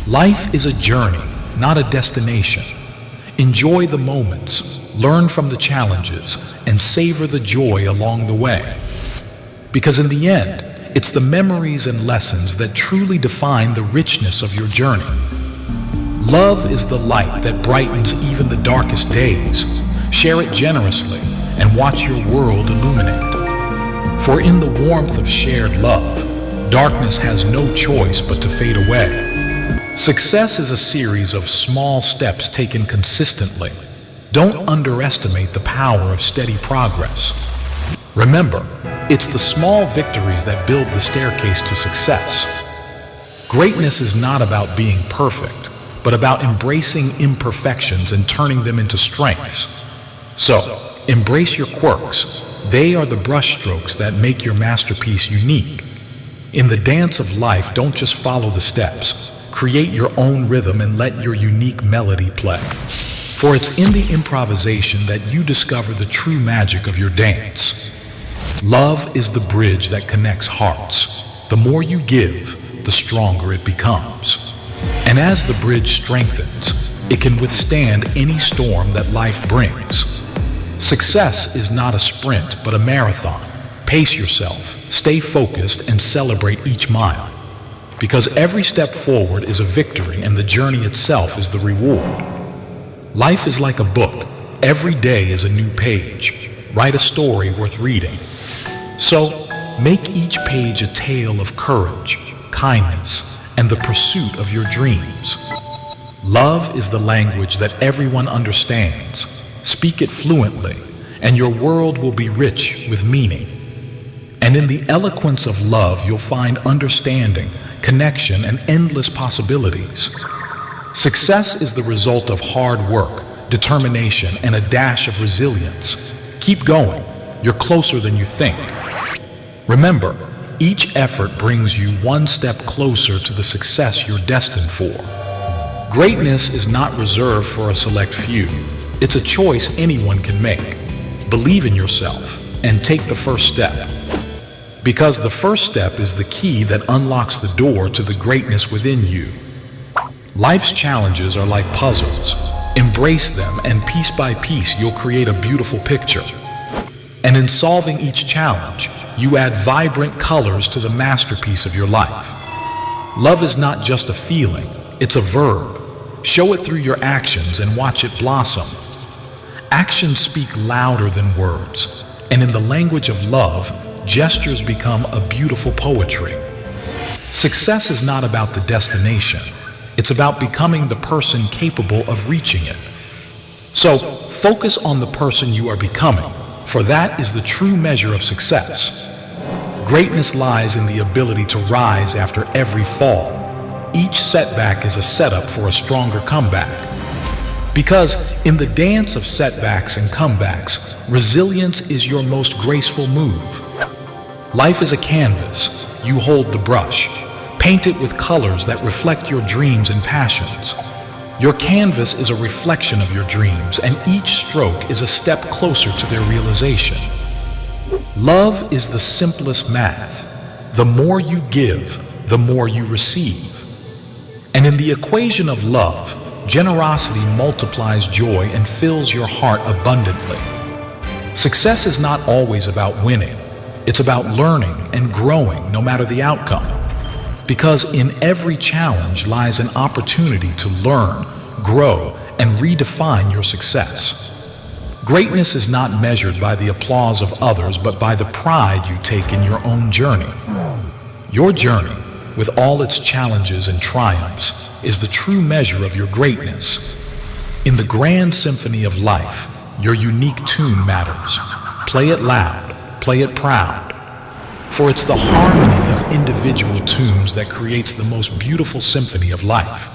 Life is a journey, not a destination. Enjoy the moments, learn from the challenges, and savor the joy along the way. Because in the end, it's the memories and lessons that truly define the richness of your journey. Love is the light that brightens even the darkest days. Share it generously and watch your world illuminate. For in the warmth of shared love, darkness has no choice but to fade away. Success is a series of small steps taken consistently. Don't underestimate the power of steady progress. Remember, it's the small victories that build the staircase to success. Greatness is not about being perfect, but about embracing imperfections and turning them into strengths. So, embrace your quirks. They are the brushstrokes that make your masterpiece unique. In the dance of life, don't just follow the steps. Create your own rhythm and let your unique melody play. For it's in the improvisation that you discover the true magic of your dance. Love is the bridge that connects hearts. The more you give, the stronger it becomes. And as the bridge strengthens, it can withstand any storm that life brings. Success is not a sprint, but a marathon. Pace yourself, stay focused, and celebrate each mile. Because every step forward is a victory and the journey itself is the reward. Life is like a book. Every day is a new page. Write a story worth reading. So, make each page a tale of courage, kindness, and the pursuit of your dreams. Love is the language that everyone understands. Speak it fluently, and your world will be rich with meaning. And in the eloquence of love, you'll find understanding, connection, and endless possibilities. Success is the result of hard work, determination, and a dash of resilience. Keep going. You're closer than you think. Remember, each effort brings you one step closer to the success you're destined for. Greatness is not reserved for a select few. It's a choice anyone can make. Believe in yourself and take the first step. Because the first step is the key that unlocks the door to the greatness within you. Life's challenges are like puzzles. Embrace them, and piece by piece, you'll create a beautiful picture. And in solving each challenge, you add vibrant colors to the masterpiece of your life. Love is not just a feeling, it's a verb. Show it through your actions and watch it blossom. Actions speak louder than words, and in the language of love, gestures become a beautiful poetry. Success is not about the destination. It's about becoming the person capable of reaching it. So, focus on the person you are becoming, for that is the true measure of success. Greatness lies in the ability to rise after every fall. Each setback is a setup for a stronger comeback. Because in the dance of setbacks and comebacks, resilience is your most graceful move. Life is a canvas. You hold the brush. Paint it with colors that reflect your dreams and passions. Your canvas is a reflection of your dreams, and each stroke is a step closer to their realization. Love is the simplest math. The more you give, the more you receive. And in the equation of love, generosity multiplies joy and fills your heart abundantly. Success is not always about winning. It's about learning and growing no matter the outcome. Because in every challenge lies an opportunity to learn, grow, and redefine your success. Greatness is not measured by the applause of others, but by the pride you take in your own journey. Your journey, with all its challenges and triumphs, is the true measure of your greatness. In the grand symphony of life, your unique tune matters. Play it loud, play it proud. For it's the harmony of individual tunes that creates the most beautiful symphony of life.